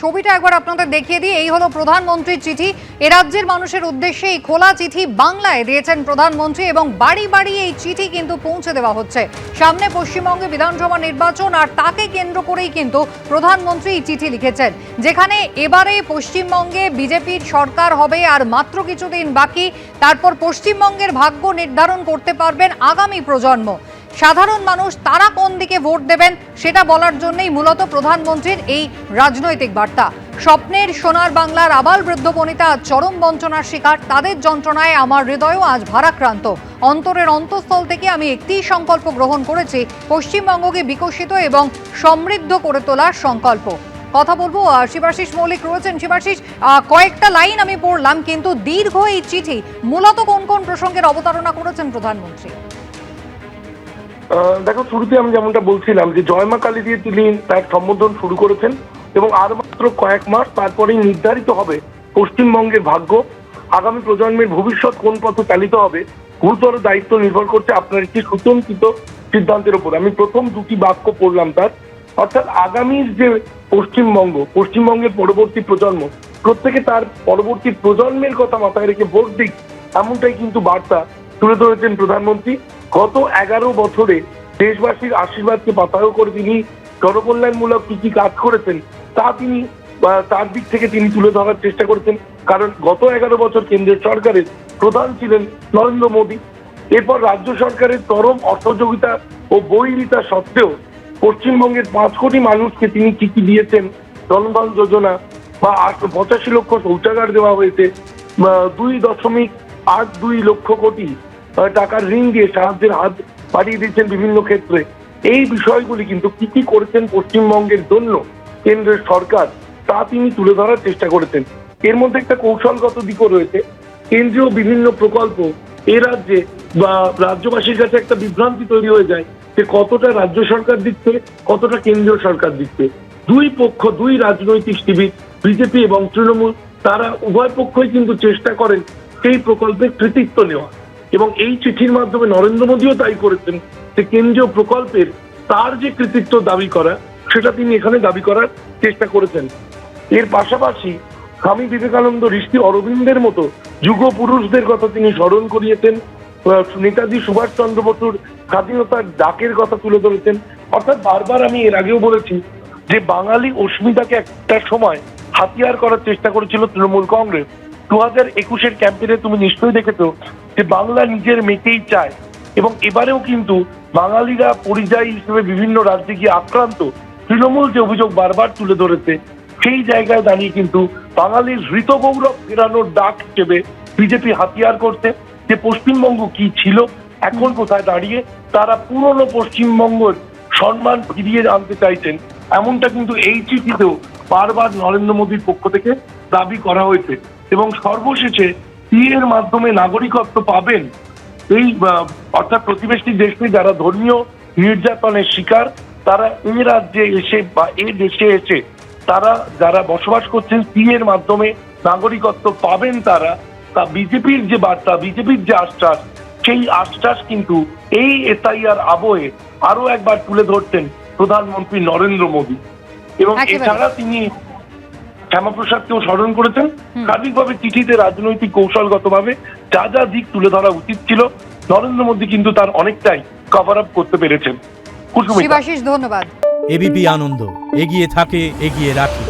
ছবিটা একবার আপনাদের দেখিয়ে দিই। এই হলো প্রধানমন্ত্রীর চিঠি। এ রাজ্যের মানুষের উদ্দেশ্যে এই খোলা চিঠি বাংলায় দিয়েছেন প্রধানমন্ত্রী এবং বাড়ি বাড়ি এই চিঠি কিন্তু পৌঁছে দেওয়া হচ্ছে। সামনে পশ্চিমবঙ্গে বিধানসভা নির্বাচন, আর তাকে কেন্দ্র করেই কিন্তু প্রধানমন্ত্রী এই চিঠি লিখেছেন, যেখানে এবারে পশ্চিমবঙ্গে বিজেপির সরকার হবে আর মাত্র কিছুদিন বাকি। তারপর পশ্চিমবঙ্গের ভাগ্য নির্ধারণ করতে পারবেন আগামী প্রজন্ম। সাধারণ মানুষ তারা কোন দিকে ভোট দেবেন সেটা বলার জন্যই মূলত প্রধানমন্ত্রীর এই রাজনৈতিক বার্তা। স্বপ্নের সোনার বাংলার আবাল বৃদ্ধ বনিতা চরম বঞ্চনার শিকার, তাদের যন্ত্রণায় আমার হৃদয়ও আজ ভারাক্রান্ত। অন্তরের অন্তঃস্থল থেকে আমি একটি সংকল্প গ্রহণ করেছি, পশ্চিমবঙ্গকে বিকশিত এবং সমৃদ্ধ করে তোলার সংকল্প। কথা বলবো, শিবাশিস মৌলিক রয়েছেন। শিবাশিস, কয়েকটা লাইন আমি পড়লাম, কিন্তু দীর্ঘ এই চিঠি মূলত কোন কোন প্রসঙ্গের অবতারণা করেছেন প্রধানমন্ত্রী? দেখো, শুরুতে আমি যেমনটা বলছিলাম যে জয়মা কালী দিয়ে তিনি তার সম্বোধন শুরু করেছেন এবং আর মাত্র কয়েক মাস তারপরেই নির্ধারিত হবে পশ্চিমবঙ্গের ভাগ্য। আগামী প্রজন্মের ভবিষ্যৎ কোন পথে চালিত হবে, গুরুতর দায়িত্ব নির্ভর করছে আপনার একটি সুচিন্তিত সিদ্ধান্তের উপর। আমি প্রথম দুটি বাক্য পড়লাম তার, অর্থাৎ আগামীর যে পশ্চিমবঙ্গের পরবর্তী প্রজন্ম, প্রত্যেকে তার পরবর্তী প্রজন্মের কথা মাথায় রেখে ভোট দিক, এমনটাই কিন্তু বার্তা তুলে ধরেছেন প্রধানমন্ত্রী। গত 11 বছরে দেশবাসীর আশীর্বাদকে পাথেয় করে তিনি জনকল্যাণমূলক কি কি কাজ করেছেন তিনি তার দিক থেকে তিনি তুলে ধরার চেষ্টা করেছেন। কারণ গত 11 বছর কেন্দ্রের সরকারের প্রধান ছিলেন নরেন্দ্র মোদী। এরপর রাজ্য সরকারের চরম অসহযোগিতা ও বৈরিতা সত্ত্বেও পশ্চিমবঙ্গের 5 কোটি মানুষকে তিনি কি কি দিয়েছেন, জনধন যোজনা বা 85 লক্ষ শৌচাগার দেওয়া হয়েছে, 2.82 লক্ষ কোটি টাকার ঋণ দিয়ে সাহায্যের হাত বাড়িয়ে দিচ্ছেন বিভিন্ন ক্ষেত্রে। এই বিষয়গুলি কিন্তু কি কি করেছেন পশ্চিমবঙ্গের জন্য কেন্দ্রের সরকার, তা তিনি তুলে ধরার চেষ্টা করেছেন। এর মধ্যে একটা কৌশলগত দিকও রয়েছে। কেন্দ্রীয় বিভিন্ন প্রকল্প এ রাজ্যে বা রাজ্যবাসীর কাছে একটা বিভ্রান্তি তৈরি হয়ে যায় যে কতটা রাজ্য সরকার দিচ্ছে, কতটা কেন্দ্রীয় সরকার দিচ্ছে। দুই পক্ষ, দুই রাজনৈতিক শিবির, বিজেপি এবং তৃণমূল, তারা উভয় পক্ষই কিন্তু চেষ্টা করেন সেই প্রকল্পের কৃতিত্ব নেওয়া। এবং এই চিঠির মাধ্যমে নরেন্দ্র মোদীও তাই করেছেন যে কেন্দ্রীয় প্রকল্পের তার যে কৃতিত্ব দাবি করা, সেটা তিনি এখানে দাবি করার চেষ্টা করেছেন। এর পাশাপাশি স্বামী বিবেকানন্দ, ঋষি অরবিন্দের মতো যুগ পুরুষদের কথা তিনি স্মরণ করিয়েছেন। নেতাজি সুভাষচন্দ্র বসুর স্বাধীনতার ডাকের কথা তুলে ধরেছেন। অর্থাৎ বারবার আমি এর আগেও বলেছি যে বাঙালি অস্মিতাকে একটা সময় হাতিয়ার করার চেষ্টা করেছিল তৃণমূল কংগ্রেস। 2021-এর ক্যাম্পেইনে তুমি নিশ্চয়ই দেখেছো যে বাংলা নিজের মেয়েকেই চায়, এবং এবারেও কিন্তু বাঙালিরা পরিযায়ী হিসেবে বিভিন্ন রাজ্যে গিয়ে আক্রান্ত। তৃণমূল যে অভিযোগ বারবার তুলে ধরেছে, সেই জায়গায় দাঁড়িয়ে কিন্তু বাঙালির হৃত গৌরব ফেরানোর ডাক হিসেবে বিজেপি হাতিয়ার করছে যে পশ্চিমবঙ্গ কি ছিল, এখন কোথায় দাঁড়িয়ে তারা পুরনো পশ্চিমবঙ্গের সম্মান ফিরিয়ে আনতে চাইছেন। এমনটা কিন্তু এই চিঠিতেও বারবার নরেন্দ্র মোদীর পক্ষ থেকে দাবি করা হয়েছে। এবং সর্বশেষে এর মাধ্যমে নাগরিকত্ব পাবেন এই অর্থাৎ প্রতিবেশী দেশে যারা ধর্মীয় নির্যাতনের শিকার, তারা এই রাজ্যে এসে বা এই দেশে এসে তারা যারা বসবাস করছেন এর মাধ্যমে নাগরিকত্ব পাবেন। তা বিজেপির যে বার্তা, বিজেপির যে আশ্বাস, সেই আশ্বাস কিন্তু এই এসআইআর আবহে আরো একবার তুলে ধরতেন প্রধানমন্ত্রী নরেন্দ্র মোদী। এবং এছাড়া তিনি শ্যামাপ্রসাদকেও স্মরণ করেছেন। সার্বিকভাবে চিঠিতে রাজনৈতিক কৌশলগতভাবে যা যা দিক তুলে ধরা উচিত ছিল, নরেন্দ্র মোদী কিন্তু তার অনেকটাই কভার আপ করতে পেরেছেন। শিবাশিস, ধন্যবাদ। এবিপি আনন্দ, এগিয়ে থাকে, এগিয়ে রাখে।